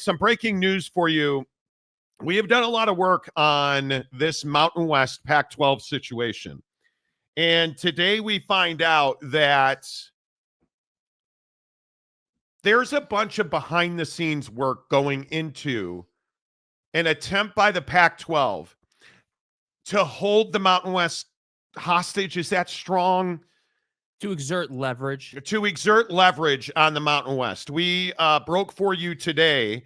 some breaking news for you. We have done a lot of work on this Mountain West Pac-12 situation. And today we find out that there's a bunch of behind-the-scenes work going into an attempt by the Pac-12 to hold the Mountain West hostage. Is that strong? To exert leverage. To exert leverage on the Mountain West. We broke for you today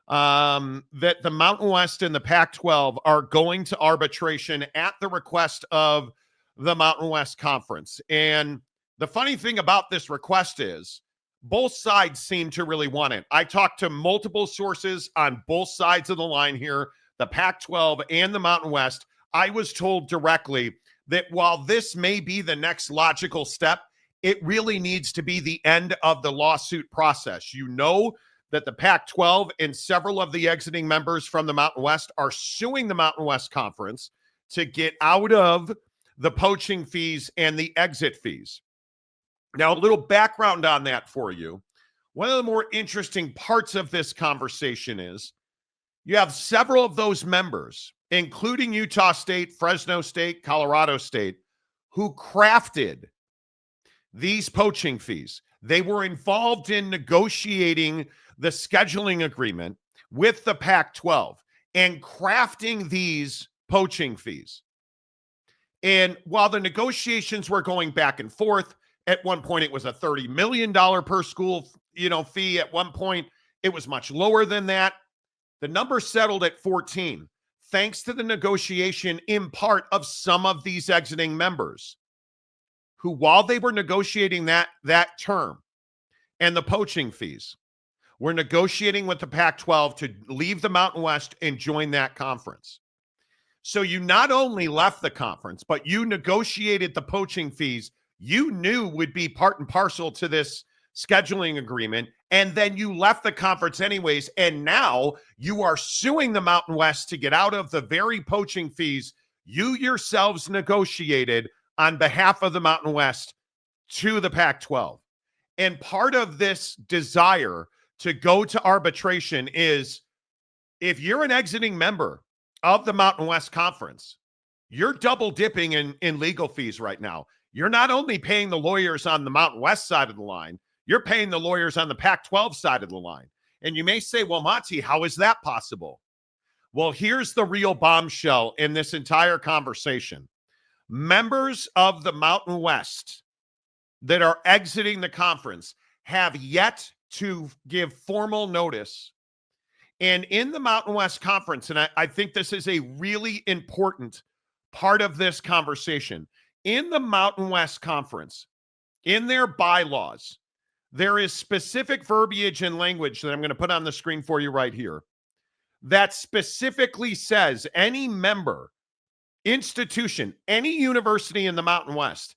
that the Mountain West and the Pac-12 are going to arbitration at the request of the Mountain West Conference. And the funny thing about this request is both sides seem to really want it. I talked to multiple sources on both sides of the line here, the Pac-12 and the Mountain West. I was told directly that while this may be the next logical step, it really needs to be the end of the lawsuit process. You know that the Pac-12 and several of the exiting members from the Mountain West are suing the Mountain West Conference to get out of the poaching fees and the exit fees. Now, a little background on that for you. One of the more interesting parts of this conversation is you have several of those members, including Utah State, Fresno State, Colorado State, who crafted these poaching fees. They were involved in negotiating the scheduling agreement with the Pac-12 and crafting these poaching fees. And while the negotiations were going back and forth, at one point it was a $30 million per school, fee. At one point it was much lower than that. The number settled at 14, thanks to the negotiation in part of some of these exiting members who, while they were negotiating that term and the poaching fees, were negotiating with the Pac-12 to leave the Mountain West and join that conference. So you not only left the conference, but you negotiated the poaching fees you knew would be part and parcel to this scheduling agreement, and then you left the conference anyways, and now you are suing the Mountain West to get out of the very poaching fees you yourselves negotiated on behalf of the Mountain West to the Pac-12. And part of this desire to go to arbitration is, if you're an exiting member of the Mountain West Conference, you're double dipping in legal fees right now. You're not only paying the lawyers on the Mountain West side of the line, you're paying the lawyers on the Pac-12 side of the line. And you may say, well, Monty, how is that possible? Well, here's the real bombshell in this entire conversation. Members of the Mountain West that are exiting the conference have yet to give formal notice. And in the Mountain West Conference, and I think this is a really important part of this conversation, in the Mountain West Conference, in their bylaws, there is specific verbiage and language that I'm going to put on the screen for you right here that specifically says any member, institution, any university in the Mountain West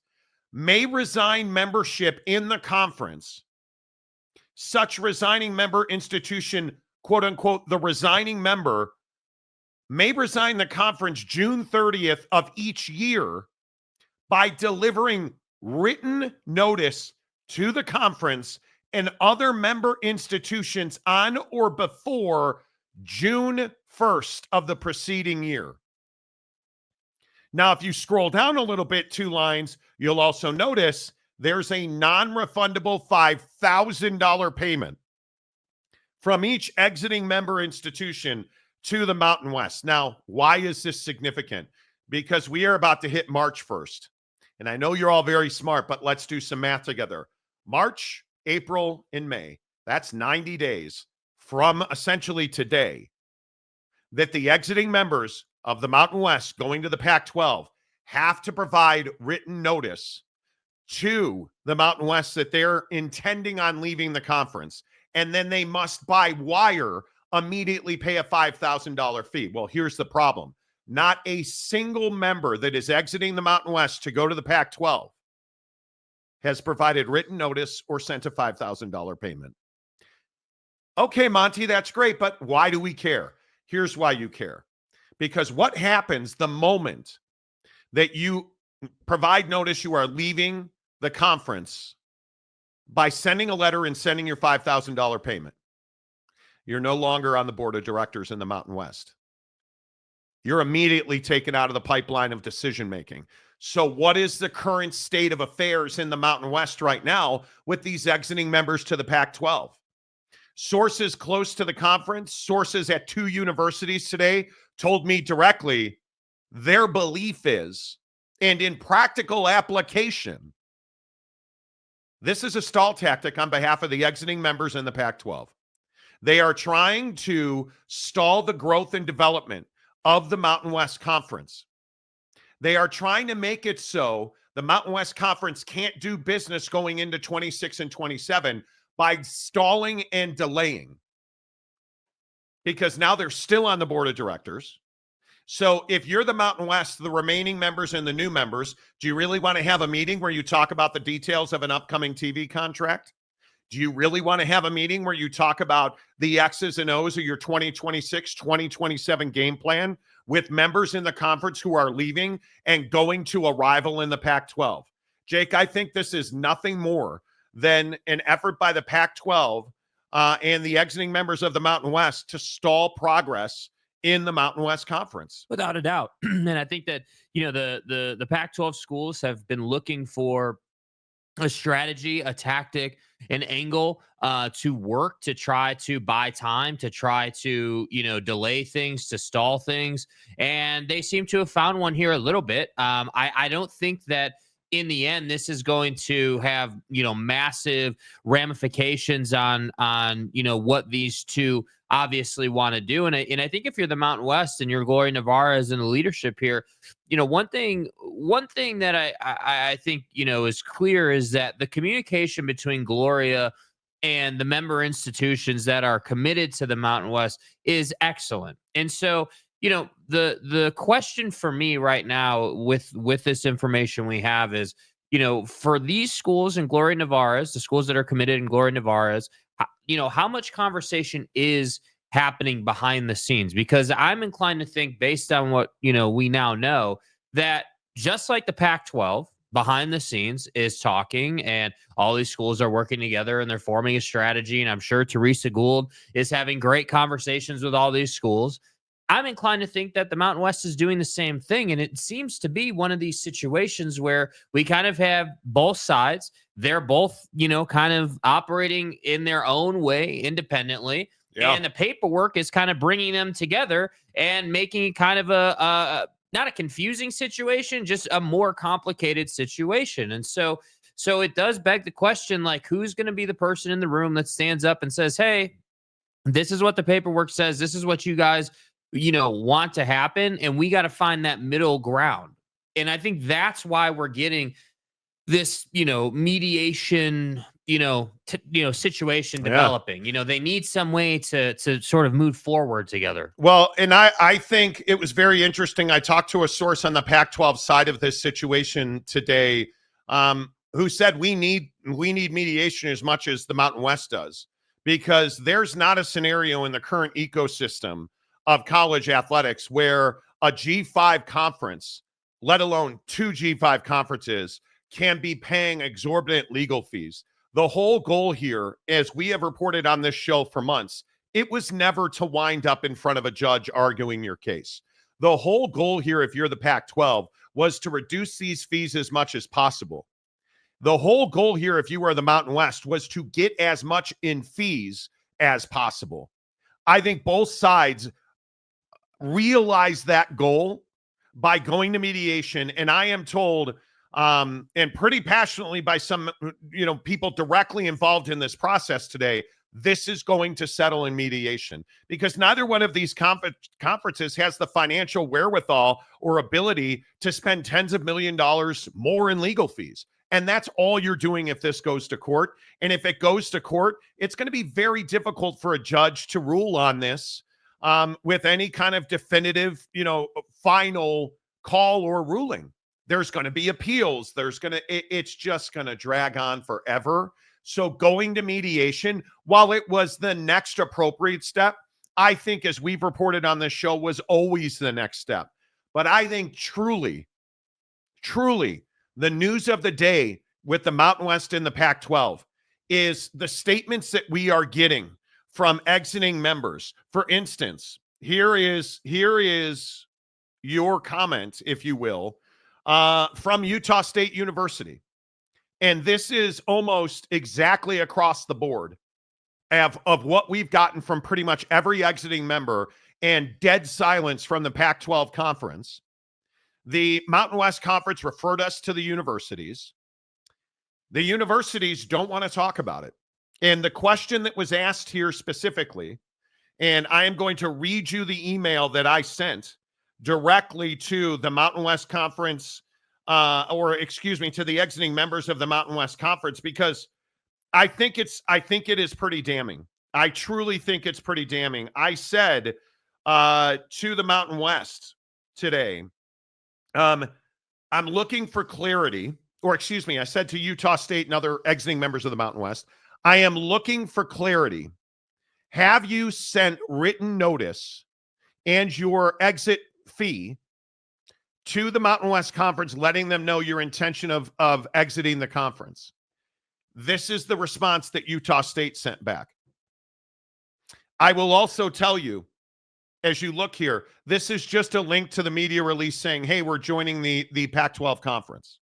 may resign membership in the conference. Such resigning member institution, quote unquote, the resigning member may resign the conference June 30th of each year by delivering written notice to the conference and other member institutions on or before June 1st of the preceding year. Now, if you scroll down a little bit, 2 lines, you'll also notice there's a non-refundable $5,000 payment from each exiting member institution to the Mountain West. Now, why is this significant? Because we are about to hit March 1st. And I know you're all very smart, but let's do some math together. March, April, and May. That's 90 days from essentially today that the exiting members of the Mountain West going to the Pac-12 have to provide written notice to the Mountain West that they're intending on leaving the conference. And then they must, by wire, immediately pay a $5,000 fee. Well, here's the problem. Not a single member that is exiting the Mountain West to go to the Pac-12 has provided written notice or sent a $5,000 payment. Okay, Monty, that's great, but why do we care? Here's why you care. Because what happens the moment that you provide notice you are leaving the conference by sending a letter and sending your $5,000 payment? You're no longer on the board of directors in the Mountain West. You're immediately taken out of the pipeline of decision making. So, what is the current state of affairs in the Mountain West right now with these exiting members to the Pac 12? Sources close to the conference, sources at 2 universities today told me directly their belief is, and in practical application, this is a stall tactic on behalf of the exiting members in the Pac 12. They are trying to stall the growth and development of the Mountain West Conference. They are trying to make it so the Mountain West Conference can't do business going into 26 and 27 by stalling and delaying. Because now they're still on the board of directors. So if you're the Mountain West, the remaining members and the new members, do you really want to have a meeting where you talk about the details of an upcoming TV contract? Do you really want to have a meeting where you talk about the X's and O's of your 2026, 2027 game plan with members in the conference who are leaving and going to a rival in the Pac-12? Jake, I think this is nothing more than an effort by the Pac-12 and the exiting members of the Mountain West to stall progress in the Mountain West Conference. Without a doubt. And I think that, the Pac-12 schools have been looking for a strategy, a tactic, an angle to work, to try to buy time, to try to, delay things, to stall things. And they seem to have found one here a little bit. I don't think that in the end, this is going to have, massive ramifications on, what these two obviously want to do. And I think if you're the Mountain West and you're Gloria Nevarez and the leadership here, one thing that I think, is clear is that the communication between Gloria and the member institutions that are committed to the Mountain West is excellent. And so, the question for me right now with this information we have is, for these schools and Gloria Nevarez, the schools that are committed in Gloria Nevarez, how much conversation is happening behind the scenes? Because I'm inclined to think, based on what, we now know, that just like the Pac-12 behind the scenes is talking and all these schools are working together and they're forming a strategy. And I'm sure Teresa Gould is having great conversations with all these schools. I'm inclined to think that the Mountain West is doing the same thing. And it seems to be one of these situations where we kind of have both sides. They're both, kind of operating in their own way independently. Yeah. And the paperwork is kind of bringing them together and making it kind of a not a confusing situation, just a more complicated situation. And so it does beg the question, like, who's going to be the person in the room that stands up and says, hey, this is what the paperwork says. This is what you guys want to happen. And we got to find that middle ground. And I think that's why we're getting this, mediation, situation developing. They need some way to sort of move forward together. Well, and I think it was very interesting. I talked to a source on the Pac-12 side of this situation today, who said we need mediation as much as the Mountain West does, because there's not a scenario in the current ecosystem of college athletics where a G5 conference, let alone 2 G5 conferences, can be paying exorbitant legal fees. The whole goal here, as we have reported on this show for months, it was never to wind up in front of a judge arguing your case. The whole goal here, if you're the Pac-12, was to reduce these fees as much as possible. The whole goal here, if you were the Mountain West, was to get as much in fees as possible. I think both sides realize that goal by going to mediation. And I am told, and pretty passionately by some, people directly involved in this process today, this is going to settle in mediation, because neither one of these conferences has the financial wherewithal or ability to spend tens of $millions more in legal fees. And that's all you're doing if this goes to court. And if it goes to court, it's going to be very difficult for a judge to rule on this with any kind of definitive, final call or ruling. There's going to be appeals. It's just going to drag on forever. So going to mediation, while it was the next appropriate step, I think, as we've reported on this show, was always the next step. But I think truly, the news of the day with the Mountain West and the Pac-12 is the statements that we are getting from exiting members. For instance, here is your comment, if you will, from Utah State University. And this is almost exactly across the board of what we've gotten from pretty much every exiting member, and dead silence from the Pac-12 conference. The Mountain West Conference referred us to the universities. The universities don't want to talk about it. And the question that was asked here specifically, and I am going to read you the email that I sent directly to the Mountain West Conference, to the exiting members of the Mountain West Conference, because I think it is pretty damning. I truly think it's pretty damning. I said to the Mountain West today, I'm looking for clarity, I said to Utah State and other exiting members of the Mountain West, I am looking for clarity. Have you sent written notice and your exit fee to the Mountain West Conference, letting them know your intention of exiting the conference? This is the response that Utah State sent back. I will also tell you, as you look here, this is just a link to the media release saying, hey, we're joining the Pac-12 conference.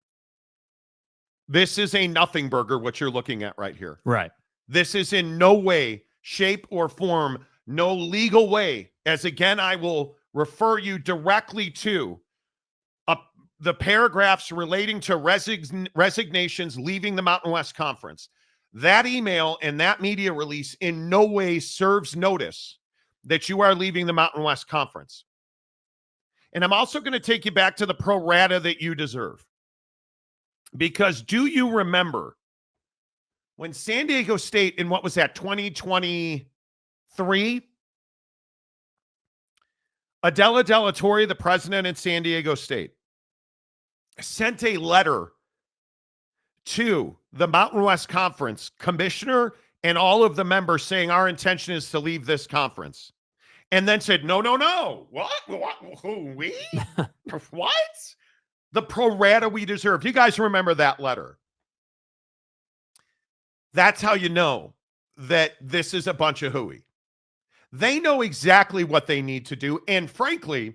This is a nothing burger, what you're looking at right here. Right. This is in no way, shape, or form, no legal way, as again, I will refer you directly to the paragraphs relating to resignations leaving the Mountain West Conference. That email and that media release in no way serves notice that you are leaving the Mountain West Conference. And I'm also going to take you back to the pro rata that you deserve. Because do you remember when San Diego State, in what was that, 2023? Adela De La Torre, the president at San Diego State, sent a letter to the Mountain West Conference commissioner and all of the members saying our intention is to leave this conference. And then said, no. What? Who, we? What? The pro rata we deserve. You guys remember that letter? That's how you know that this is a bunch of hooey. They know exactly what they need to do. And frankly,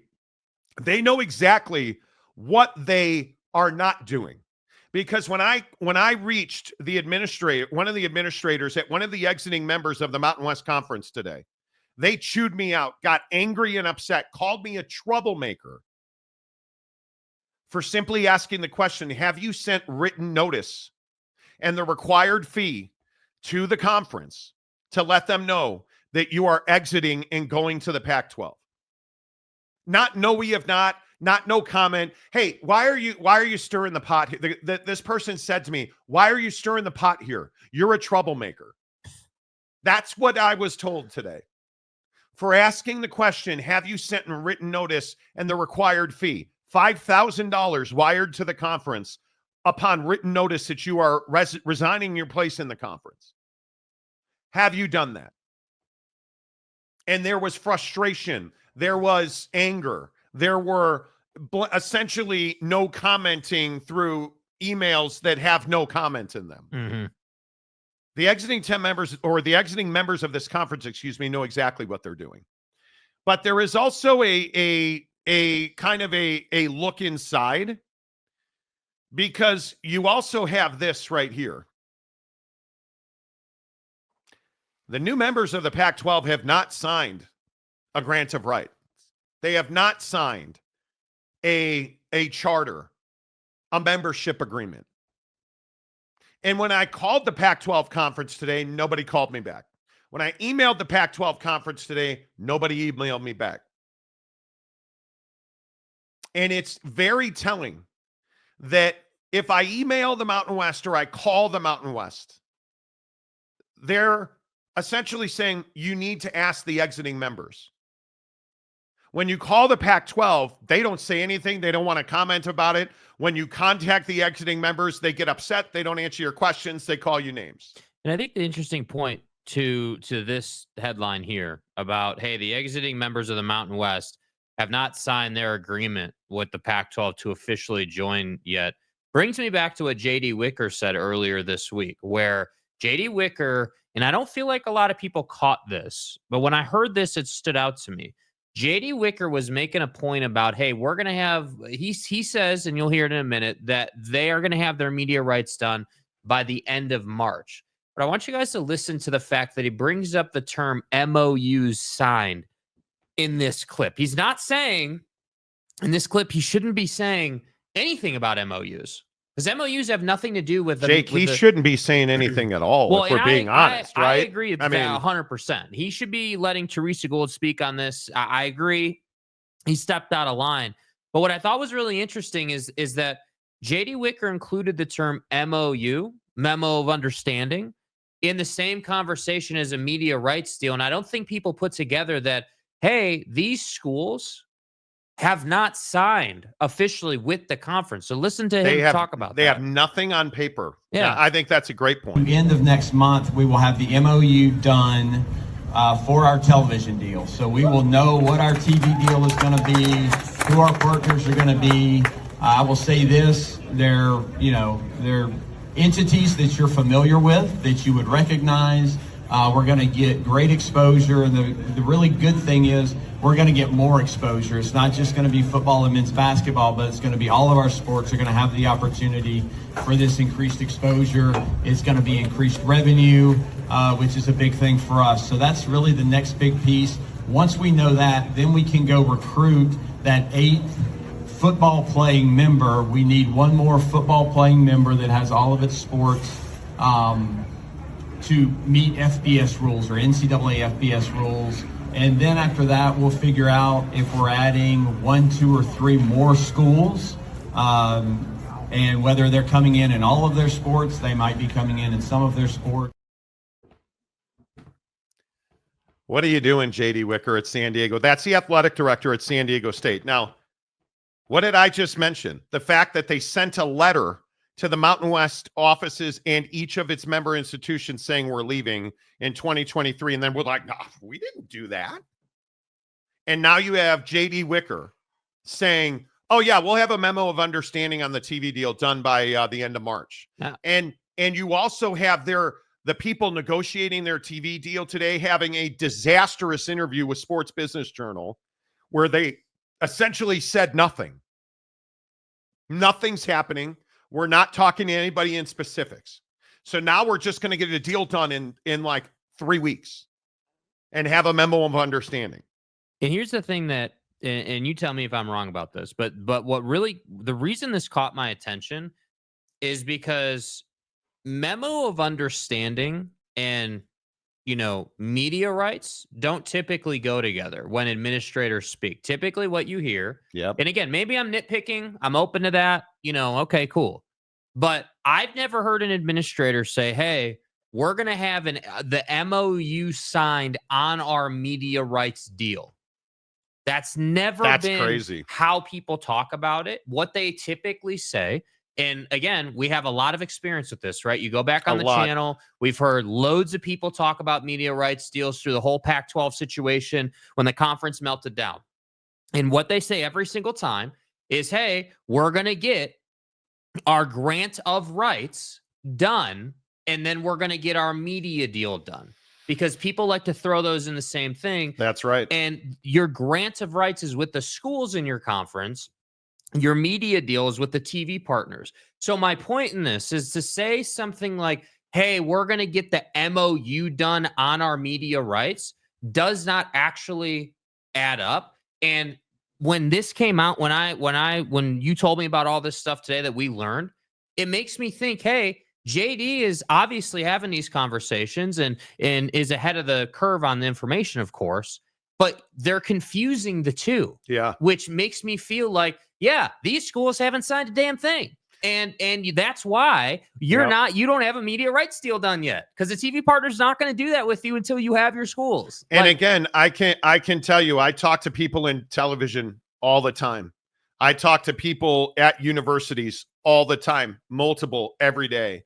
they know exactly what they are not doing. Because when I reached one of the administrators at one of the exiting members of the Mountain West Conference today, they chewed me out, got angry and upset, called me a troublemaker for simply asking the question, have you sent written notice and the required fee to the conference to let them know that you are exiting and going to the Pac-12? Not, no, we have not no comment. Hey, why are you stirring the pot here? This person said to me, why are you stirring the pot here? You're a troublemaker. That's what I was told today. For asking the question, have you sent a written notice and the required fee? $5,000 wired to the conference upon written notice that you are resigning your place in the conference. Have you done that? And there was frustration. There was anger. There were essentially no commenting through emails that have no comment in them. Mm-hmm. The exiting 10 members, or the exiting members of this conference, know exactly what they're doing. But there is also a kind of a look inside, because you also have this right here. The new members of the Pac-12 have not signed a grant of rights. They have not signed a charter, a membership agreement. And when I called the Pac-12 conference today, nobody called me back. When I emailed the Pac-12 conference today, nobody emailed me back. And it's very telling that if I email the Mountain West or I call the Mountain West, they're essentially saying you need to ask the exiting members. When you call the Pac-12, they don't say anything. They don't want to comment about it. When you contact the exiting members, they get upset. They don't answer your questions. They call you names. And I think the interesting point to this headline here about, hey, the exiting members of the Mountain West have not signed their agreement with the Pac-12 to officially join yet, brings me back to what J.D. Wicker said earlier this week, where J.D. Wicker and I don't feel like a lot of people caught this, but when I heard this, it stood out to me. JD Wicker was making a point about, hey, we're going to have, he says, and you'll hear it in a minute, that they are going to have their media rights done by the end of March. But I want you guys to listen to the fact that he brings up the term MOUs signed in this clip. He's not saying, in this clip, he shouldn't be saying anything about MOUs. Because MOUs have nothing to do with Jake. He shouldn't be saying anything at all. Well, if we're being honest, right? I agree with that 100%. He should be letting Teresa Gould speak on this. I agree. He stepped out of line. But what I thought was really interesting is that JD Wicker included the term MOU, memo of understanding, in the same conversation as a media rights deal. And I don't think people put together that, hey, these schools have not signed officially with the conference. So listen to him talk about that. They have nothing on paper. Yeah. I think that's a great point. End of next month, we will have the MOU done for our television deal. So we will know what our TV deal is going to be, who our partners are going to be. I will say this, they're entities that you're familiar with, that you would recognize. We're going to get great exposure. And the really good thing is we're going to get more exposure. It's not just going to be football and men's basketball, but it's going to be all of our sports are going to have the opportunity for this increased exposure. It's going to be increased revenue, which is a big thing for us. So that's really the next big piece. Once we know that, then we can go recruit that 8th football playing member. We need one more football playing member that has all of its sports to meet FBS rules or NCAA FBS rules. And then after that, we'll figure out if we're adding 1, 2, or 3 more schools, and whether they're coming in all of their sports. They might be coming in some of their sports. What are you doing, JD Wicker, at San Diego? That's the athletic director at San Diego State. Now, what did I just mention? The fact that they sent a letter to the Mountain West offices and each of its member institutions saying we're leaving in 2023. And then we're like, no, we didn't do that. And now you have JD Wicker saying, oh yeah, we'll have a memo of understanding on the TV deal done by the end of March. Yeah. And you also have the people negotiating their TV deal today having a disastrous interview with Sports Business Journal where they essentially said nothing. Nothing's happening. We're not talking to anybody in specifics. So now we're just going to get a deal done in like 3 weeks and have a memo of understanding. And here's the thing that, and you tell me if I'm wrong about this, but what really, the reason this caught my attention is because memo of understanding and, media rights don't typically go together when administrators speak. Typically what you hear, and again, maybe I'm nitpicking, I'm open to that, okay, cool. But I've never heard an administrator say, hey, we're going to have the MOU signed on our media rights deal. That's never been crazy. How people talk about it. What they typically say, and again, we have a lot of experience with this, right? You go back on the channel, we've heard loads of people talk about media rights deals through the whole Pac-12 situation when the conference melted down. And what they say every single time is, hey, we're going to get our grant of rights done, and then we're going to get our media deal done. Because people like to throw those in the same thing. That's right. And your grant of rights is with the schools in your conference. Your media deal is with the TV partners. So my point in this is to say something like, hey, we're going to get the MOU done on our media rights does not actually add up. And when this came out, when you told me about all this stuff today that we learned, it makes me think, hey, JD is obviously having these conversations and is ahead of the curve on the information, of course, but they're confusing the two. Yeah. Which makes me feel like, yeah, these schools haven't signed a damn thing. And that's why you don't have a media rights deal done yet, because the TV partner's not going to do that with you until you have your schools. And again, I can tell you, I talk to people in television all the time. I talk to people at universities all the time, multiple every day.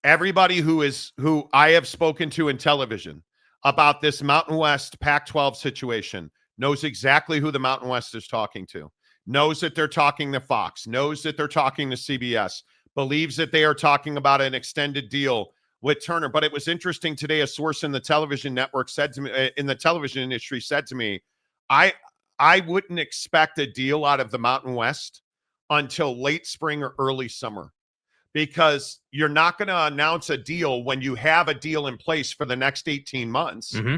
Everybody who I have spoken to in television about this Mountain West Pac-12 situation knows exactly who the Mountain West is talking to, knows that they're talking to Fox, knows that they're talking to CBS, believes that they are talking about an extended deal with Turner. But it was interesting today. A source in the television network said to me, in the television industry said to me, I wouldn't expect a deal out of the Mountain West until late spring or early summer, because you're not going to announce a deal when you have a deal in place for the next 18 months. Mm-hmm.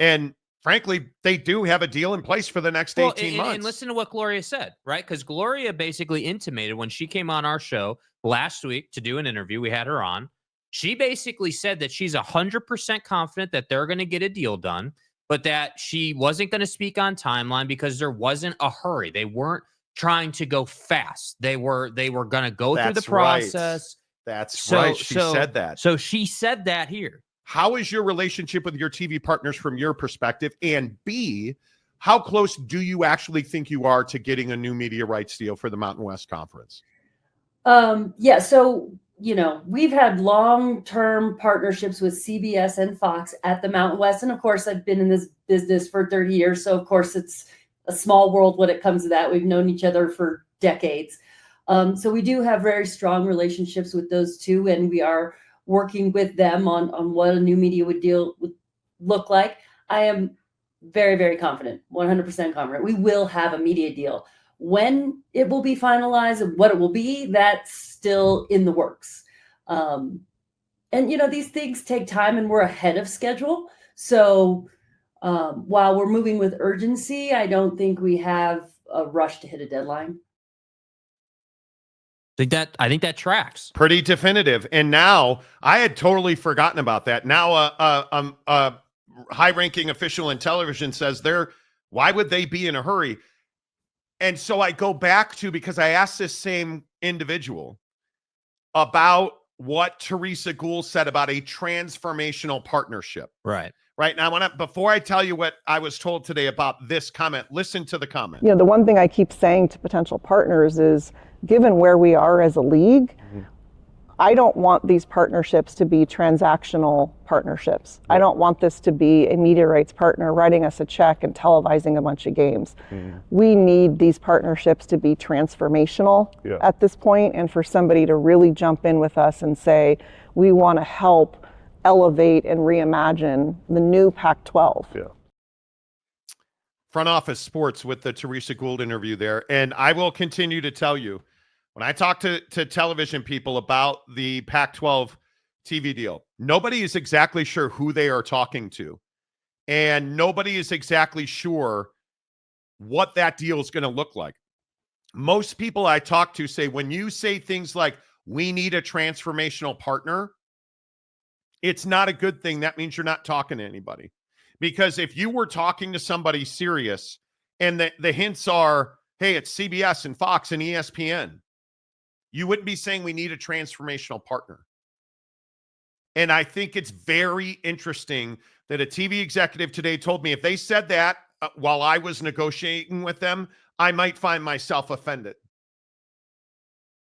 And frankly, they do have a deal in place for the next 18 months. And listen to what Gloria said, right? Because Gloria basically intimated when she came on our show last week to do an interview, we had her on. She basically said that she's 100% confident that they're going to get a deal done, but that she wasn't going to speak on timeline because there wasn't a hurry. They weren't trying to go fast. They were going to go through the process. That's right. She said that. So she said that here. How is your relationship with your TV partners from your perspective? And B, how close do you actually think you are to getting a new media rights deal for the Mountain West Conference? Yeah. So, we've had long-term partnerships with CBS and Fox at the Mountain West. And of course, I've been in this business for 30 years. So of course, it's a small world when it comes to that. We've known each other for decades. So we do have very strong relationships with those two, and we are working with them on what a new media would look like. I am very, very confident, 100% confident. We will have a media deal. When it will be finalized and what it will be, that's still in the works. And these things take time, and we're ahead of schedule. So while we're moving with urgency, I don't think we have a rush to hit a deadline. I think that tracks. Pretty definitive. And now I had totally forgotten about that. Now a high-ranking official in television says why would they be in a hurry? And so I go back to, because I asked this same individual about what Teresa Gould said about a transformational partnership. Right. Right. Now, before I tell you what I was told today about this comment, listen to the comment. The one thing I keep saying to potential partners is, given where we are as a league, I don't want these partnerships to be transactional partnerships. I don't want this to be a media rights partner writing us a check and televising a bunch of games. We need these partnerships to be transformational at this point, and for somebody to really jump in with us and say, we want to help elevate and reimagine the new Pac-12. Yeah. Front Office Sports with the Teresa Gould interview there. And I will continue to tell you, when I talk to television people about the Pac-12 TV deal, nobody is exactly sure who they are talking to. And nobody is exactly sure what that deal is going to look like. Most people I talk to say, when you say things like, we need a transformational partner, it's not a good thing. That means you're not talking to anybody. Because if you were talking to somebody serious and the hints are, hey, it's CBS and Fox and ESPN, you wouldn't be saying we need a transformational partner. And I think it's very interesting that a TV executive today told me if they said that while I was negotiating with them, I might find myself offended.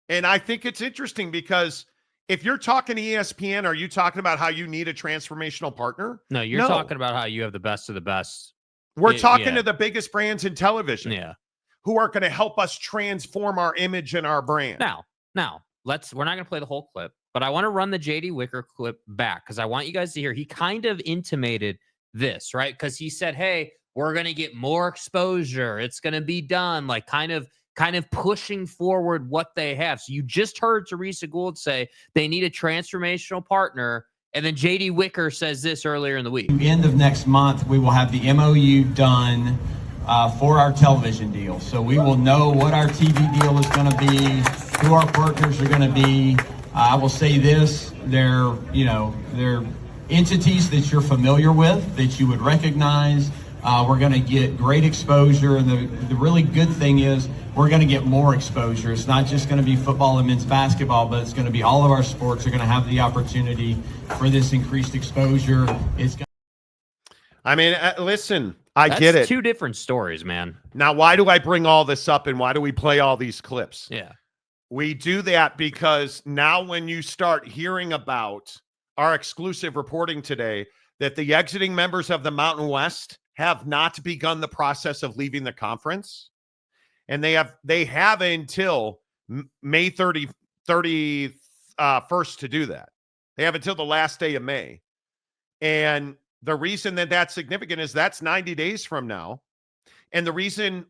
And I think it's interesting because if you're talking to ESPN, are you talking about how you need a transformational partner? No, you're talking about how you have the best of the best. We're talking to the biggest brands in television. Yeah. Who are going to help us transform our image and our brand. Now, we're not going to play the whole clip, but I want to run the JD Wicker clip back because I want you guys to hear. He kind of intimated this, right? Because he said, hey, we're going to get more exposure. It's going to be done, like kind of pushing forward what they have. So you just heard Teresa Gould say they need a transformational partner. And then JD Wicker says this earlier in the week. End of next month, we will have the MOU done for our television deal. So we will know what our TV deal is going to be, who our partners are going to be. I will say this, they're entities that you're familiar with, that you would recognize. We're going to get great exposure. And the really good thing is we're going to get more exposure. It's not just going to be football and men's basketball, but it's going to be all of our sports are going to have the opportunity for this increased exposure. Listen, I get it. That's two different stories, man. Now, why do I bring all this up and why do we play all these clips? Yeah. We do that because now when you start hearing about our exclusive reporting today that the exiting members of the Mountain West have not begun the process of leaving the conference, and they have until May 31st to do that. They have until the last day of May. And the reason that that's significant is that's 90 days from now. And the reason,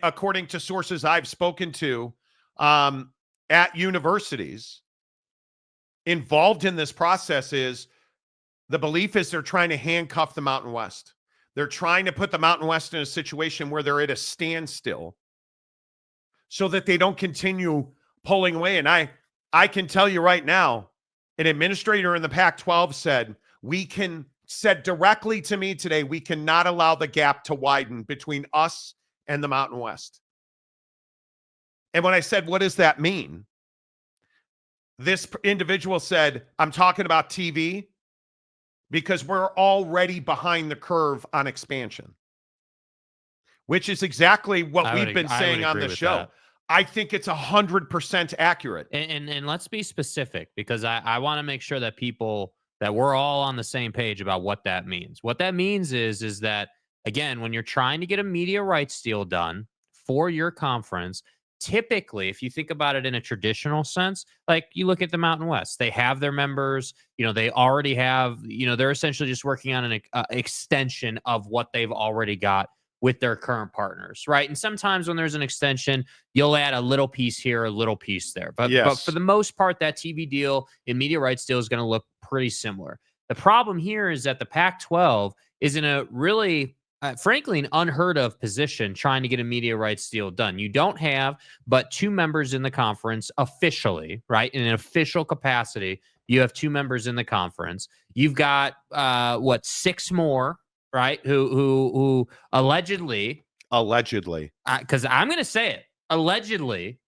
according to sources I've spoken to at universities involved in this process, is the belief is they're trying to handcuff the Mountain West. They're trying to put the Mountain West in a situation where they're at a standstill so that they don't continue pulling away. And I can tell you right now, an administrator in the Pac-12 said directly to me today, we cannot allow the gap to widen between us and the Mountain West. And when I said, what does that mean? This individual said, I'm talking about TV, because we're already behind the curve on expansion, which is exactly what we've been saying on the show. That. I think it's 100% accurate. And let's be specific, because I want to make sure that that we're all on the same page about what that means. What that means is that, again, when you're trying to get a media rights deal done for your conference, typically, if you think about it in a traditional sense, like you look at the Mountain West, they have their members, they already have, they're essentially just working on an extension of what they've already got with their current partners, right? And sometimes when there's an extension, you'll add a little piece here, a little piece there. But for the most part, that TV deal and media rights deal is going to look pretty similar. The problem here is that the Pac-12 is in a really, frankly, an unheard of position trying to get a media rights deal done. You don't have but 2 members in the conference officially, right? In an official capacity, you have 2 members in the conference. You've got 6 more, right? Who allegedly, because I'm going to say it, allegedly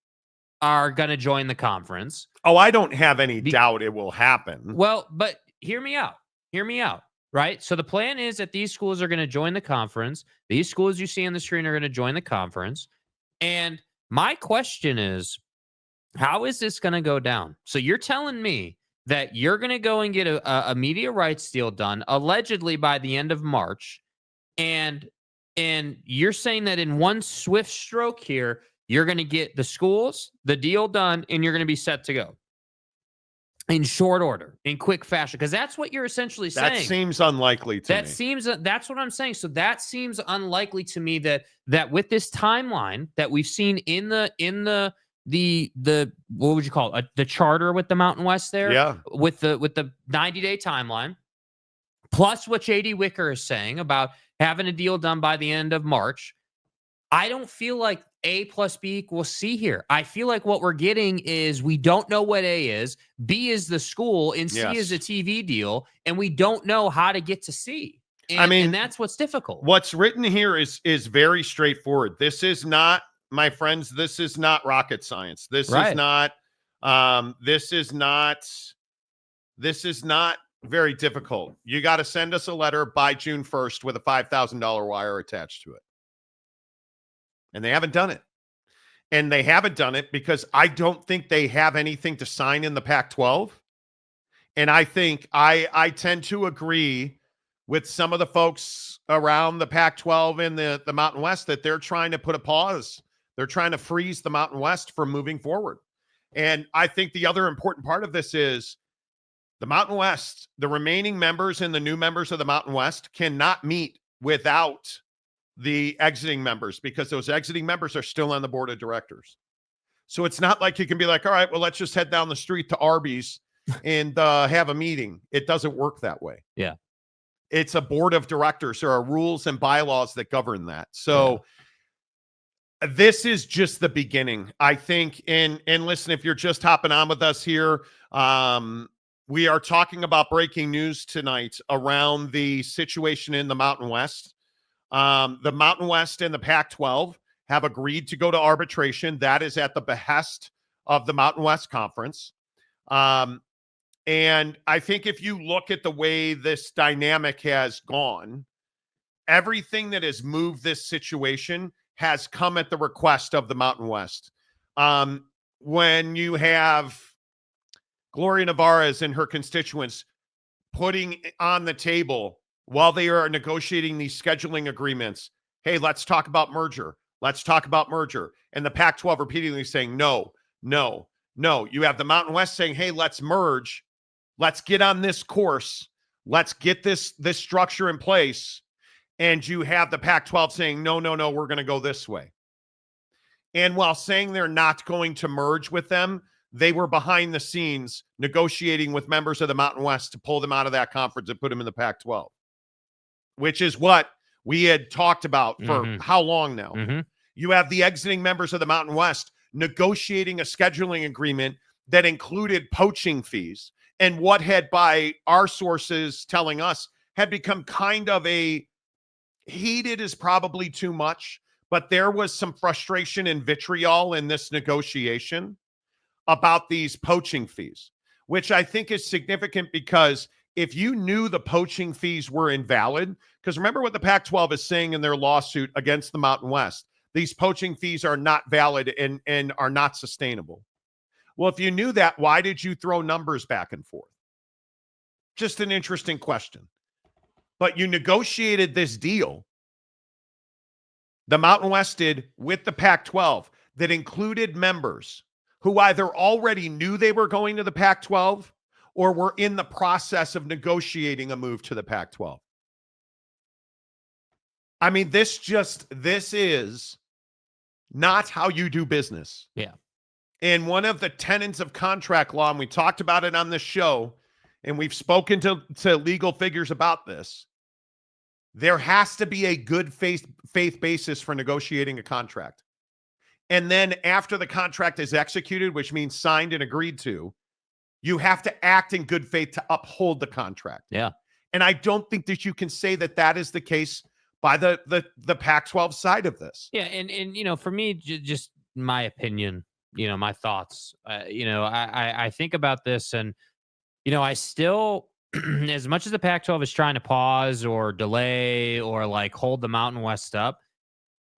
are going to join the conference. Oh, I don't have any doubt it will happen. Well, but hear me out. Right? So the plan is that these schools are going to join the conference. These schools you see on the screen are going to join the conference. And my question is, how is this going to go down? So you're telling me that you're going to go and get a media rights deal done, allegedly by the end of March. And you're saying that in one swift stroke here, you're going to get the schools, the deal done, and you're going to be set to go in short order, in quick fashion, because that's what you're essentially saying. That seems unlikely to me. That's what I'm saying. So that seems unlikely to me that with this timeline that we've seen in the what would you call it? The charter with the Mountain West there? Yeah. With the 90-day timeline, plus what JD Wicker is saying about having a deal done by the end of March. I don't feel like A plus B equals C here. I feel like what we're getting is we don't know what A is, B is the school, and C is a TV deal, and we don't know how to get to C. And that's what's difficult. What's written here is very straightforward. This is not, my friends, this is not rocket science. This is not very difficult. You got to send us a letter by June 1st with a $5,000 wire attached to it. And they haven't done it. And they haven't done it because I don't think they have anything to sign in the Pac-12. And I think I tend to agree with some of the folks around the Pac-12 and the Mountain West that they're trying to put a pause. They're trying to freeze the Mountain West from moving forward. And I think the other important part of this is the Mountain West, the remaining members and the new members of the Mountain West cannot meet without the exiting members, because those exiting members are still on the board of directors. So it's not like you can be like, all right, well, let's just head down the street to Arby's and have a meeting. It doesn't work that way. Yeah. It's a board of directors. There are rules and bylaws that govern that. So this is just the beginning, I think. And listen, if you're just hopping on with us here, we are talking about breaking news tonight around the situation in the Mountain West. The Mountain West and the Pac-12 have agreed to go to arbitration. That is at the behest of the Mountain West Conference. And I think if you look at the way this dynamic has gone, everything that has moved this situation has come at the request of the Mountain West. When you have Gloria Nevarez and her constituents putting on the table while they are negotiating these scheduling agreements, hey, let's talk about merger. Let's talk about merger. And the Pac-12 repeatedly saying, no, no, no. You have the Mountain West saying, hey, let's merge. Let's get on this course. Let's get this structure in place. And you have the Pac-12 saying, no, we're going to go this way. And while saying they're not going to merge with them, they were behind the scenes negotiating with members of the Mountain West to pull them out of that conference and put them in the Pac-12, which is what we had talked about for how long now? You have the exiting members of the Mountain West negotiating a scheduling agreement that included poaching fees, and what had, by our sources telling us, had become kind of a heated is probably too much, but there was some frustration and vitriol in this negotiation about these poaching fees, which I think is significant because if you knew the poaching fees were invalid, because remember what the Pac-12 is saying in their lawsuit against the Mountain West, these poaching fees are not valid and are not sustainable. Well, if you knew that, why did you throw numbers back and forth? Just an interesting question. But you negotiated this deal, the Mountain West did, with the Pac-12 that included members who either already knew they were going to the Pac-12 or were in the process of negotiating a move to the Pac-12. I mean, this is not how you do business. Yeah. And one of the tenets of contract law, and we talked about it on this show, and we've spoken to legal figures about this, there has to be a good faith basis for negotiating a contract. And then after the contract is executed, which means signed and agreed to, you have to act in good faith to uphold the contract. Yeah. And I don't think that you can say that that is the case by the Pac-12 side of this. Yeah. And for me, just my opinion, my thoughts, I think about this and, I still, as much as the Pac-12 is trying to pause or delay or like hold the Mountain West up,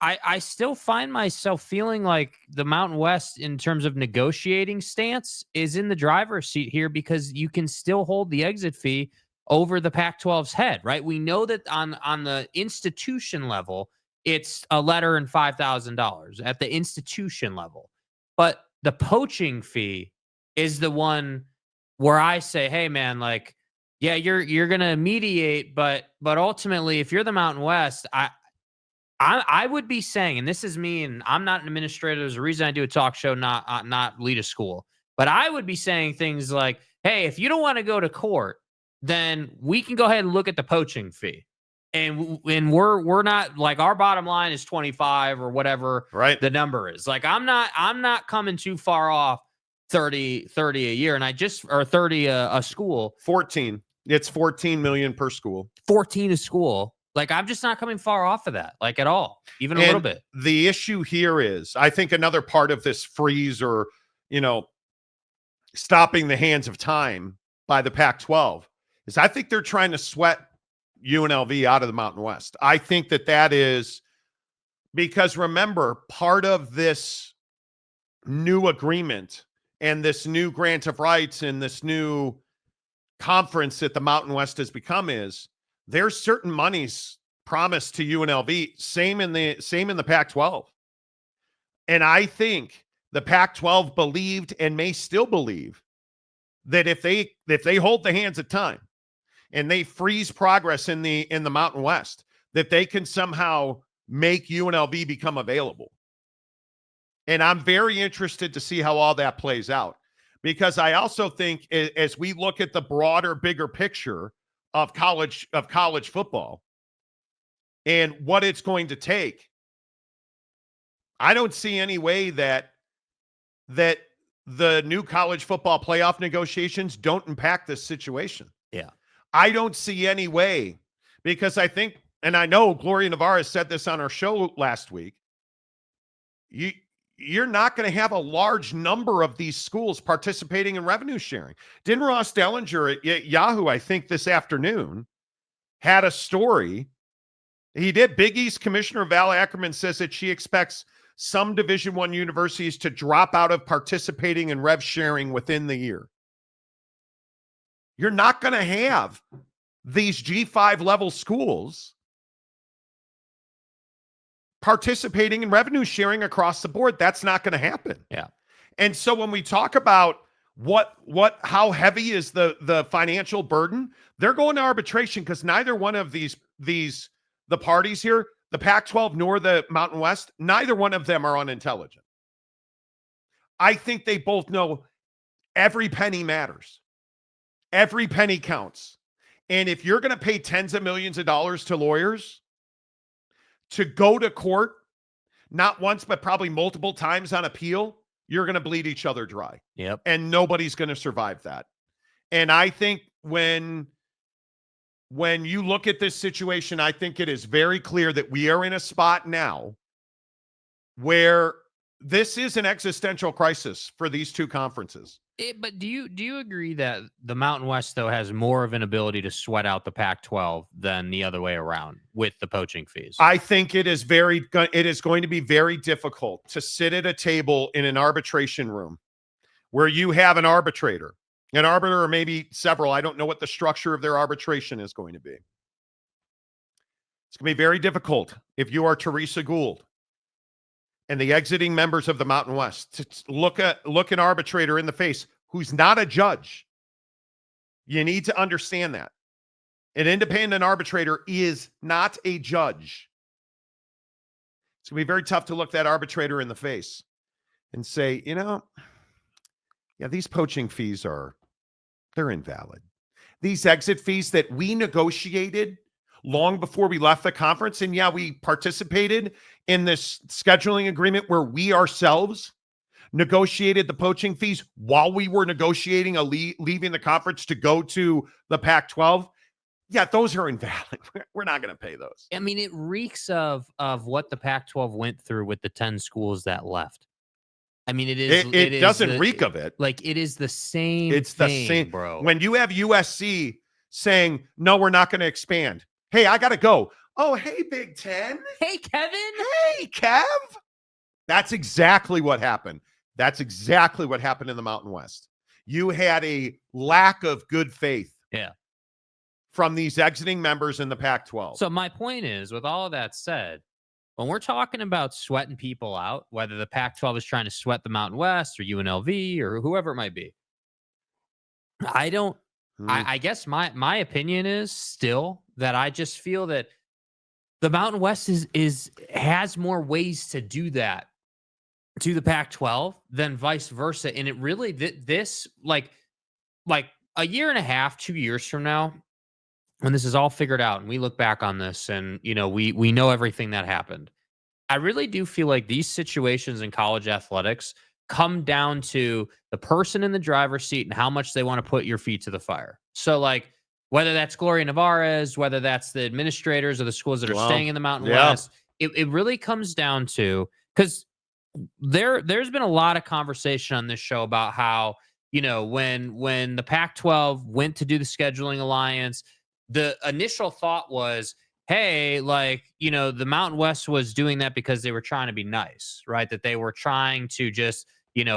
I still find myself feeling like the Mountain West, in terms of negotiating stance, is in the driver's seat here because you can still hold the exit fee over the Pac-12's head, right? We know that on the institution level, it's a letter and $5,000 at the institution level. But the poaching fee is the one where I say, hey, man, like, yeah, you're going to mediate, but ultimately, if you're the Mountain West, I would be saying, and this is me, and I'm not an administrator. There's a reason I do a talk show, not lead a school. But I would be saying things like, hey, if you don't want to go to court, then we can go ahead and look at the poaching fee. And we're not, like, our bottom line is 25 or whatever right. the number is. Like, I'm not coming too far off 30 a year, or 30 a school. 14. It's 14 million per school. 14 a school. Like, I'm just not coming far off of that, like, at all, even a little bit. The issue here is, I think another part of this freeze or, stopping the hands of time by the Pac-12 is I think they're trying to sweat UNLV out of the Mountain West. I think that is because, remember, part of this new agreement and this new grant of rights and this new conference that the Mountain West has become is there's certain monies promised to UNLV, same in the Pac-12. And I think the Pac-12 believed and may still believe that if they hold the hands of time and they freeze progress in the Mountain West, that they can somehow make UNLV become available. And I'm very interested to see how all that plays out, because I also think as we look at the broader, bigger picture of college football and what it's going to take, I don't see any way that the new college football playoff negotiations don't impact this situation. Yeah. I don't see any way, because I think, and I know Gloria Navarro said this on our show last week, you're not going to have a large number of these schools participating in revenue sharing. Didn't Ross Dellinger at Yahoo, I think this afternoon, had a story. He did. Big East Commissioner Val Ackerman says that she expects some Division I universities to drop out of participating in rev sharing within the year. You're not going to have these G5 level schools participating in revenue sharing across the board. That's not going to happen. Yeah. And so when we talk about how heavy is the financial burden? They're going to arbitration because neither one of the parties here, the Pac-12 nor the Mountain West, neither one of them are unintelligent. I think they both know every penny matters. Every penny counts. And if you're going to pay tens of millions of dollars to lawyers to go to court, not once, but probably multiple times on appeal, you're going to bleed each other dry. Yep. And nobody's going to survive that. And I think when you look at this situation, I think it is very clear that we are in a spot now where this is an existential crisis for these two conferences. But do you agree that the Mountain West, though, has more of an ability to sweat out the Pac-12 than the other way around with the poaching fees? I think it is going to be very difficult to sit at a table in an arbitration room where you have an arbiter, or maybe several. I don't know what the structure of their arbitration is going to be. It's going to be very difficult if you are Teresa Gould and the exiting members of the Mountain West to look an arbitrator in the face who's not a judge. You need to understand that. An independent arbitrator is not a judge. It's going to be very tough to look that arbitrator in the face and say, these poaching fees they're invalid. These exit fees that we negotiated long before we left the conference, and we participated in this scheduling agreement where we ourselves negotiated the poaching fees while we were negotiating leaving the conference to go to the Pac-12. Yeah, those are invalid. We're not going to pay those. I mean, it reeks of what the Pac-12 went through with the 10 schools that left. I mean, it doesn't reek of it. Like, it is the same. It's thing, the same, bro. When you have USC saying, no, we're not going to expand. Hey, I got to go. Oh, hey, Big Ten. Hey, Kevin. Hey, Kev. That's exactly what happened. That's exactly what happened in the Mountain West. You had a lack of good faith. Yeah. From these exiting members in the Pac-12. So my point is, with all of that said, when we're talking about sweating people out, whether the Pac-12 is trying to sweat the Mountain West or UNLV or whoever it might be, I guess my opinion is still that I just feel that the Mountain West has more ways to do that to the Pac-12 than vice versa. And it really, this like a year and a half, 2 years from now, when this is all figured out and we look back on this and, we know everything that happened, I really do feel like these situations in college athletics come down to the person in the driver's seat and how much they want to put your feet to the fire. So, like, whether that's Gloria Nevarez, whether that's the administrators or the schools that are staying in the Mountain West, it really comes down to, because there's been a lot of conversation on this show about how, when the Pac-12 went to do the scheduling alliance, the initial thought was, hey, the Mountain West was doing that because they were trying to be nice, right? That they were trying to just,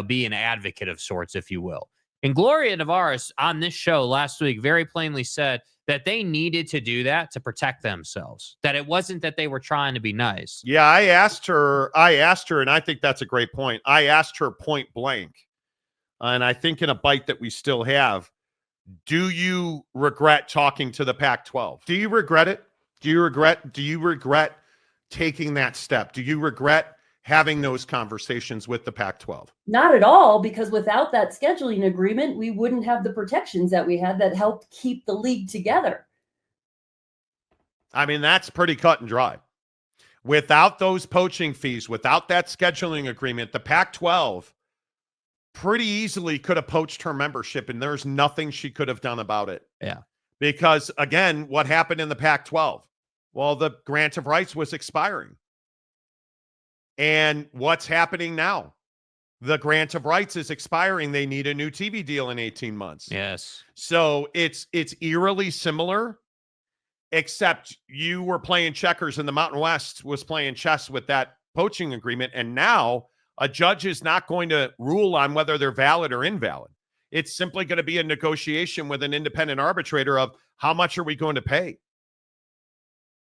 be an advocate of sorts, if you will. And Gloria Nevarez on this show last week very plainly said that they needed to do that to protect themselves, that it wasn't that they were trying to be nice. Yeah, I asked her, and I think that's a great point. I asked her point blank, and I think in a bite that we still have, do you regret talking to the Pac-12? Do you regret it? Do you regret taking that step? Do you regret having those conversations with the Pac-12? Not at all, because without that scheduling agreement, we wouldn't have the protections that we had that helped keep the league together. I mean, that's pretty cut and dry. Without those poaching fees, without that scheduling agreement, the Pac-12 pretty easily could have poached her membership, and there's nothing she could have done about it. Yeah. Because, again, what happened in the Pac-12? Well, the grant of rights was expiring. And what's happening now? The grant of rights is expiring. They need a new TV deal in 18 months. Yes. So it's eerily similar, except you were playing checkers and the Mountain West was playing chess with that poaching agreement. And now a judge is not going to rule on whether they're valid or invalid. It's simply going to be a negotiation with an independent arbitrator of how much are we going to pay?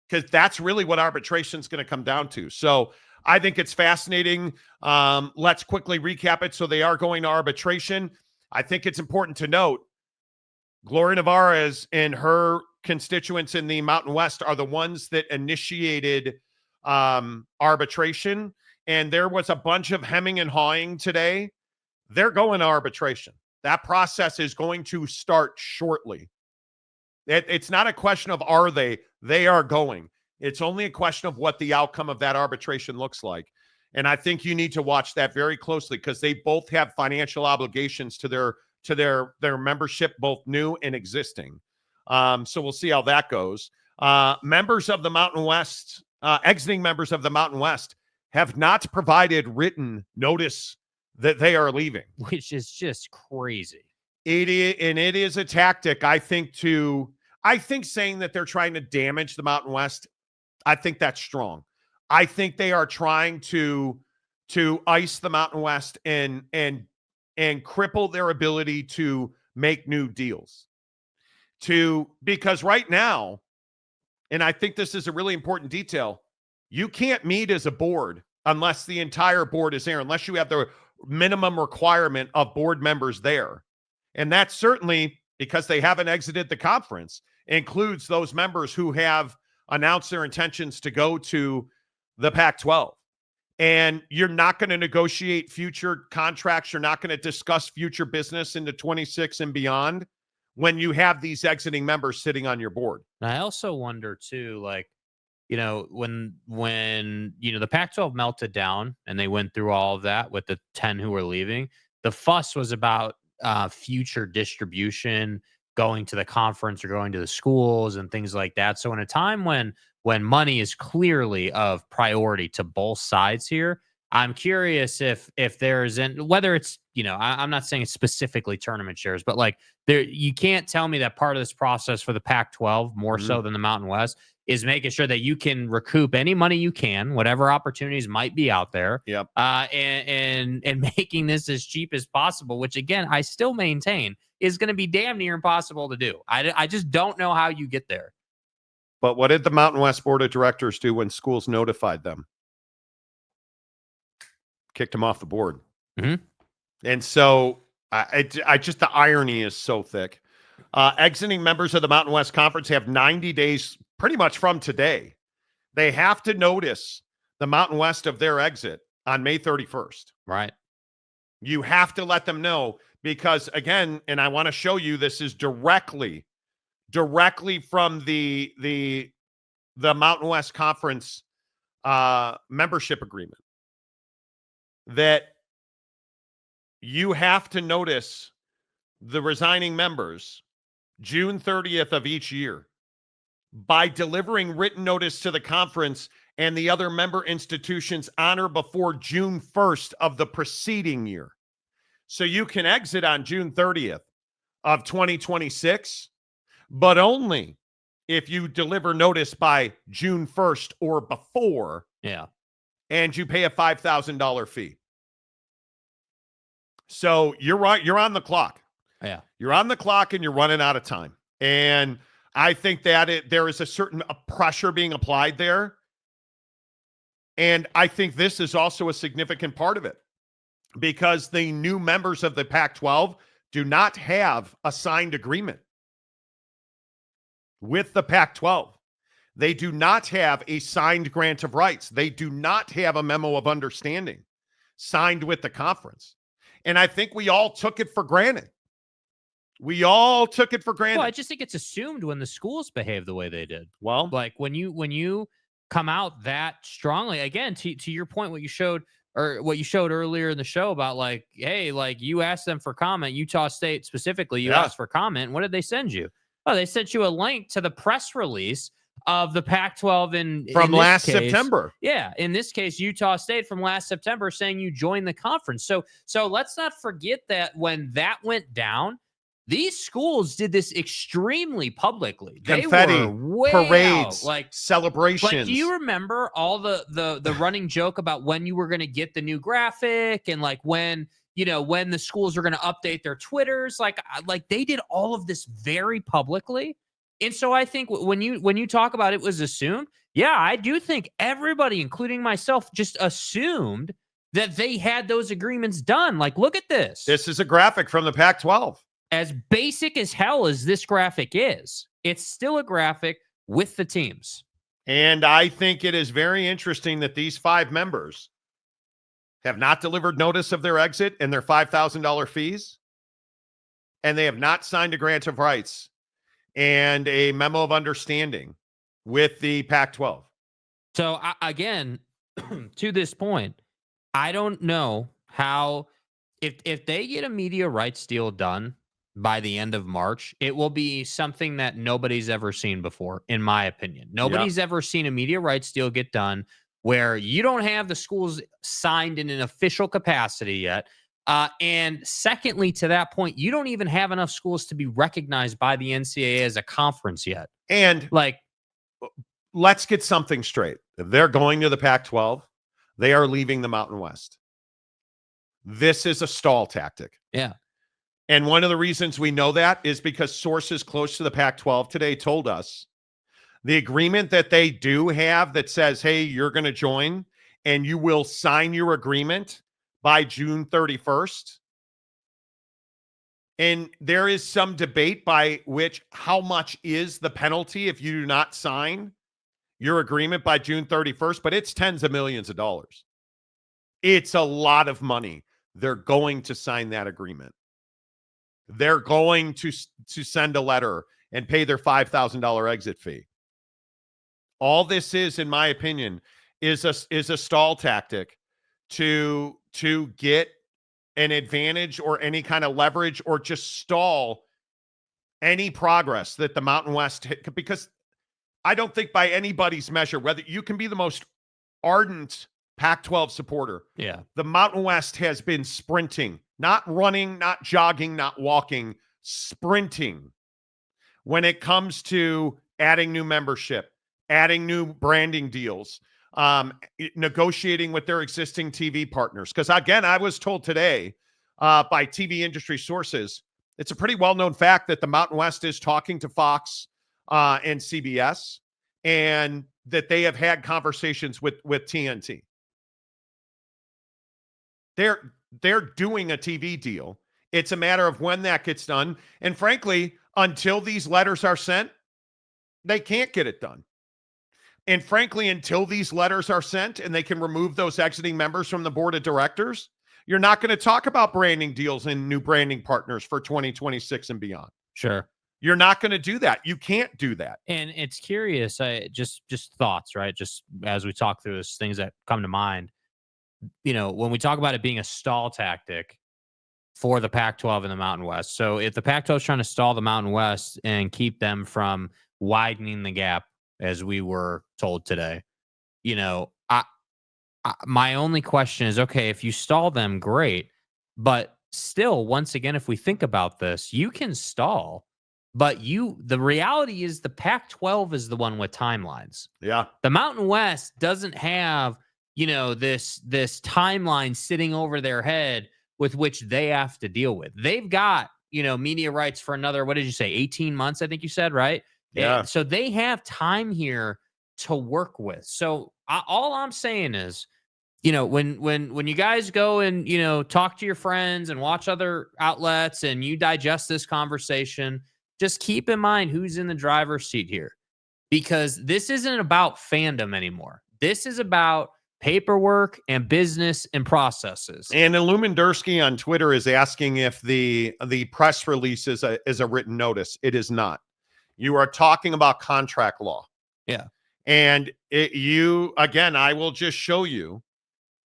Because that's really what arbitration is going to come down to. So I think it's fascinating. Let's quickly recap it. So they are going to arbitration. I think it's important to note Gloria Navarez and her constituents in the Mountain West are the ones that initiated arbitration. And there was a bunch of hemming and hawing today. They're going to arbitration. That process is going to start shortly. It's not a question of are they are going. It's only a question of what the outcome of that arbitration looks like. And I think you need to watch that very closely because they both have financial obligations to their membership, both new and existing. So we'll see how that goes. Members of the Mountain West, exiting members of the Mountain West have not provided written notice that they are leaving, which is just crazy. It is a tactic, I think saying that they're trying to damage the Mountain West, I think that's strong. I think they are trying to ice the Mountain West and cripple their ability to make new deals. Because right now, and I think this is a really important detail, you can't meet as a board unless the entire board is there, unless you have the minimum requirement of board members there. And that's certainly because they haven't exited the conference, includes those members who have announced their intentions to go to the Pac-12. And you're not going to negotiate future contracts. You're not going to discuss future business into 26 and beyond when you have these exiting members sitting on your board. And I also wonder too, like, when the Pac-12 melted down and they went through all of that with the 10 who were leaving, the fuss was about future distribution, going to the conference or going to the schools and things like that. So in a time when money is clearly of priority to both sides here, I'm curious if there's whether it's, I'm not saying it's specifically tournament shares, but like you can't tell me that part of this process for the Pac-12 more so than the Mountain West is making sure that you can recoup any money you can, whatever opportunities might be out there. Yep. And making this as cheap as possible, which again, I still maintain is going to be damn near impossible to do. I just don't know how you get there. But what did the Mountain West Board of Directors do when schools notified them? Kicked them off the board. Mm-hmm. And so I just, the irony is so thick. Exiting members of the Mountain West Conference have 90 days pretty much from today. They have to notice the Mountain West of their exit on May 31st. Right. You have to let them know because, again, and I want to show you, this is directly from the Mountain West Conference membership agreement, that you have to notice the resigning members June 30th of each year by delivering written notice to the conference and the other member institutions on or before June 1st of the preceding year. So you can exit on June 30th of 2026, but only if you deliver notice by June 1st or before. Yeah. And you pay a $5,000 fee. So you're right. You're on the clock. Yeah. You're on the clock and you're running out of time. And I think that there is a certain pressure being applied there. And I think this is also a significant part of it because the new members of the Pac-12 do not have a signed agreement with the Pac-12. They do not have a signed grant of rights. They do not have a memo of understanding signed with the conference. And I think we all took it for granted. Well, I just think it's assumed when the schools behave the way they did. Well, like when you come out that strongly, again, to your point, what you showed earlier in the show about like, hey, like you asked them for comment, Utah State specifically, you asked for comment. What did they send you? Oh, they sent you a link to the press release of the Pac-12 from last September. Yeah, in this case, Utah State from last September saying you joined the conference. So let's not forget that when that went down, these schools did this extremely publicly. Confetti, they were way parades, out, like celebrations. Like, do you remember all the running joke about when you were going to get the new graphic and like when the schools are going to update their Twitters? Like they did all of this very publicly. And so I think when you talk about it was assumed, yeah, I do think everybody, including myself, just assumed that they had those agreements done. Like, look at this. This is a graphic from the Pac-12. As basic as hell as this graphic is, it's still a graphic with the teams. And I think it is very interesting that these 5 members have not delivered notice of their exit and their $5,000 fees, and they have not signed a grant of rights and a memo of understanding with the Pac-12. So, again, to this point, I don't know how, if they get a media rights deal done by the end of March, it will be something that nobody's ever seen before, in my opinion. Nobody's ever seen a media rights deal get done where you don't have the schools signed in an official capacity yet. And secondly, to that point, you don't even have enough schools to be recognized by the NCAA as a conference yet. And like, let's get something straight. If they're going to the Pac-12, they are leaving the Mountain West. This is a stall tactic. Yeah. And one of the reasons we know that is because sources close to the Pac-12 today told us the agreement that they do have that says, hey, you're going to join and you will sign your agreement by June 31st. And there is some debate by which how much is the penalty if you do not sign your agreement by June 31st, but it's tens of millions of dollars. It's a lot of money. They're going to sign that agreement. They're going to send a letter and pay their $5,000 exit fee. All this is, in my opinion, is a stall tactic to get an advantage or any kind of leverage or just stall any progress that the Mountain West hit, because I don't think by anybody's measure, whether you can be the most ardent Pac-12 supporter, the Mountain West has been sprinting, not running, not jogging, not walking, sprinting when it comes to adding new membership, adding new branding deals, negotiating with their existing TV partners. Because again, I was told today by TV industry sources, it's a pretty well-known fact that the Mountain West is talking to Fox and CBS, and that they have had conversations with TNT. They're doing a TV deal. It's a matter of when that gets done. And frankly, until these letters are sent, they can't get it done. And frankly, until these letters are sent and they can remove those exiting members from the board of directors, you're not going to talk about branding deals and new branding partners for 2026 and beyond. Sure. You're not going to do that. You can't do that. And it's curious, just thoughts, right? Just as we talk through this, things that come to mind. You know, when we talk about it being a stall tactic for the Pac-12 and the Mountain West. So if the Pac-12 is trying to stall the Mountain West and keep them from widening the gap, as we were told today, you know, my only question is, okay, if you stall them, great. But still, once again, if we think about this, you can stall, but the reality is the Pac-12 is the one with timelines. Yeah. The Mountain West doesn't have, you know, this timeline sitting over their head with which they have to deal with. They've got, you know, media rights for another, what did you say, 18 months, I think you said, right? Yeah. And so they have time here to work with. So all I'm saying is, you know, when you guys go and, you know, talk to your friends and watch other outlets and you digest this conversation, just keep in mind who's in the driver's seat here, because this isn't about fandom anymore. This is about paperwork and business and processes. And Illumindursky on Twitter is asking if the press release is a written notice. It is not. You are talking about contract law. Yeah. And again, I will just show you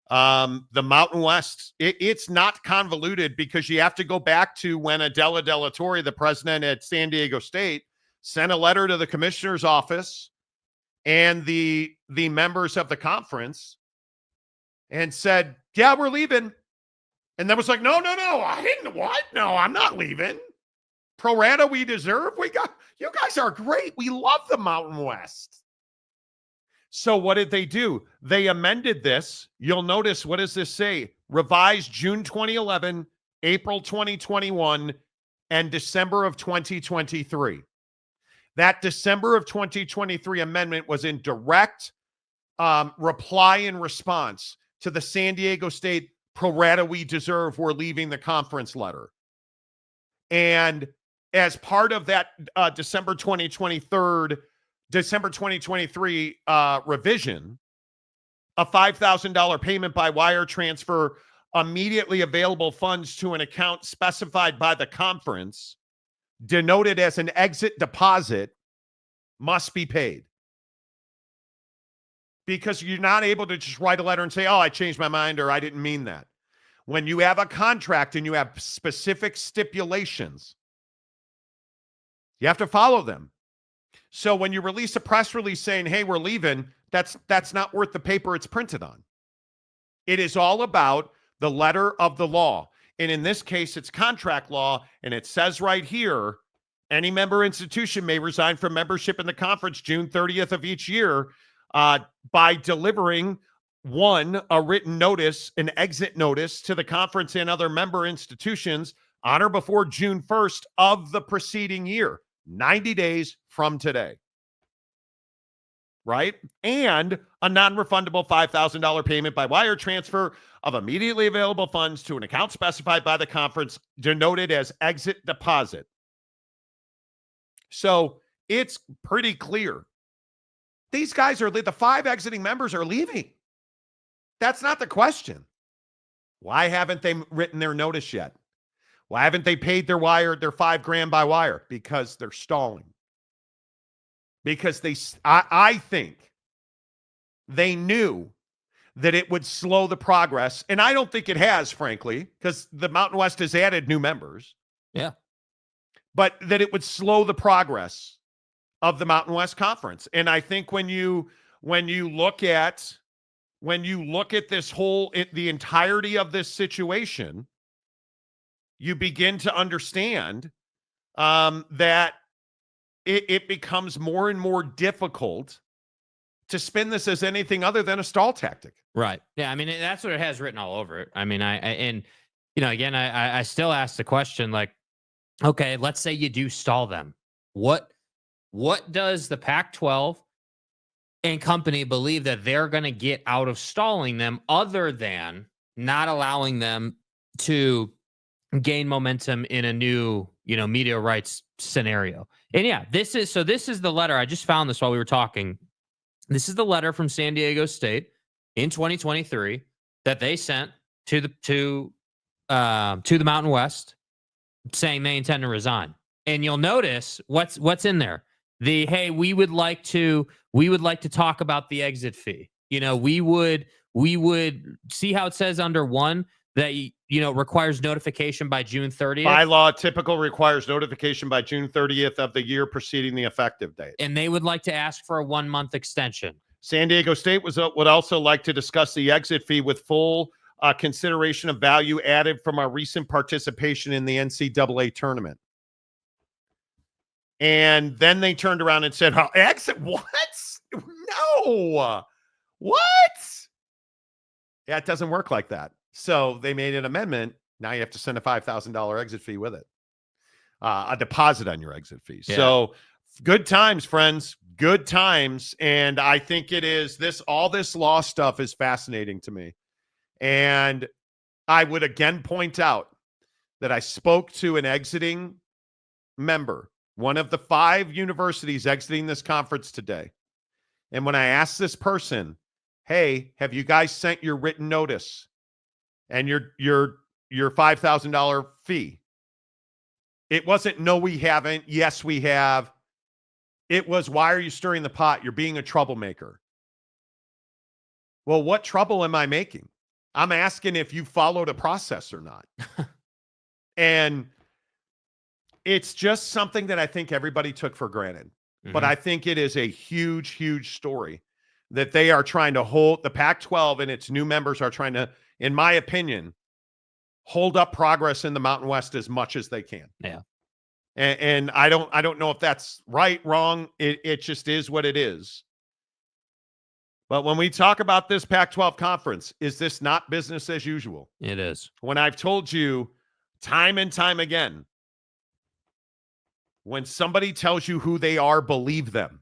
the Mountain West. It's not convoluted, because you have to go back to when Adela De La Torre, the president at San Diego State, sent a letter to the commissioner's office and the members of the conference and said, yeah, we're leaving. And then was like, no, I didn't. What? No, I'm not leaving. Pro rata we deserve. You guys are great. We love the Mountain West. So what did they do? They amended this. You'll notice, what does this say? Revised June 2011, April 2021, and December of 2023. That December of 2023 amendment was in direct reply and response to the San Diego State pro rata we deserve, we're leaving the conference letter. And as part of that December 2023 revision, a $5,000 payment by wire transfer, immediately available funds to an account specified by the conference, denoted as an exit deposit, must be paid. Because you're not able to just write a letter and say, oh, I changed my mind or I didn't mean that. When you have a contract and you have specific stipulations, you have to follow them. So when you release a press release saying, hey, we're leaving, that's not worth the paper it's printed on. It is all about the letter of the law. And in this case, it's contract law. And it says right here, any member institution may resign from membership in the conference June 30th of each year by delivering, one, a written notice, an exit notice to the conference and other member institutions on or before June 1st of the preceding year, 90 days from today. Right? And a non-refundable $5,000 payment by wire transfer of immediately available funds to an account specified by the conference, denoted as exit deposit. So it's pretty clear. These guys are, the 5 exiting members are leaving. That's not the question. Why haven't they written their notice yet? Why haven't they paid their $5,000 by wire? Because they're stalling. Because I think they knew that it would slow the progress. And I don't think it has, frankly, because the Mountain West has added new members. Yeah. But that it would slow the progress of the Mountain West Conference. And I think when you look at this the entirety of this situation, you begin to understand that it becomes more and more difficult to spin this as anything other than a stall tactic. Right. Yeah. I mean, that's what it has written all over it. I mean, again, I still ask the question, like, okay, let's say you do stall them. What does the Pac-12 and company believe that they're going to get out of stalling them, other than not allowing them to gain momentum in a new, media rights scenario? And yeah, this is the letter. I just found this while we were talking. This is the letter from San Diego State in 2023 that they sent to the Mountain West, saying they intend to resign. And you'll notice what's in there. Hey, we would like to talk about the exit fee. We would see how it says under 1 that requires notification by June 30th. By law, typical requires notification by June 30th of the year preceding the effective date. And they would like to ask for a 1-month extension. San Diego State would also like to discuss the exit fee with full consideration of value added from our recent participation in the NCAA tournament. And then they turned around and said, oh, exit? What? No. What? Yeah, it doesn't work like that. So they made an amendment. Now you have to send a $5,000 exit fee with it. A deposit on your exit fee. Yeah. So good times, friends. Good times. And I think it is all this law stuff is fascinating to me. And I would again point out that I spoke to an exiting member, one of the 5 universities exiting this conference today. And when I asked this person, hey, have you guys sent your written notice and your $5,000 fee? It wasn't, no, we haven't. Yes, we have. It was, why are you stirring the pot? You're being a troublemaker. Well, what trouble am I making? I'm asking if you followed a process or not. And it's just something that I think everybody took for granted. Mm-hmm. But I think it is a huge, huge story that they are trying to hold. The Pac-12 and its new members are trying to, in my opinion, hold up progress in the Mountain West as much as they can. Yeah. And I don't know if that's right, wrong. It just is what it is. But when we talk about this Pac-12 conference, is this not business as usual? It is. When I've told you time and time again, when somebody tells you who they are, believe them.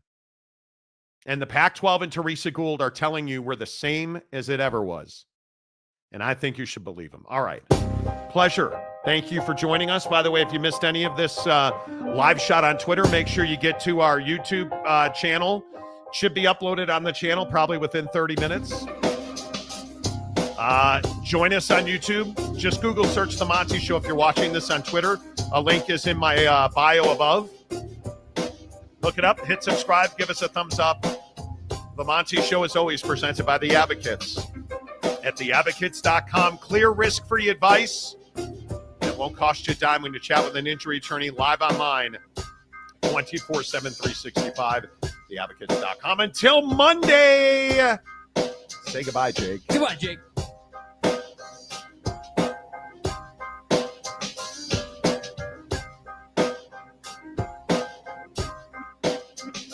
And the Pac-12 and Teresa Gould are telling you we're the same as it ever was. And I think you should believe him. All right. Pleasure. Thank you for joining us. By the way, if you missed any of this live shot on Twitter, make sure you get to our YouTube channel. Should be uploaded on the channel probably within 30 minutes. Join us on YouTube. Just Google search The Monty Show if you're watching this on Twitter. A link is in my bio above. Look it up, hit subscribe, give us a thumbs up. The Monty Show is always presented by The Advocates. At theadvocates.com, clear risk-free advice. It won't cost you a dime when you chat with an injury attorney live online, 24/7, 365, theadvocates.com. Until Monday, say goodbye, Jake. Goodbye, Jake.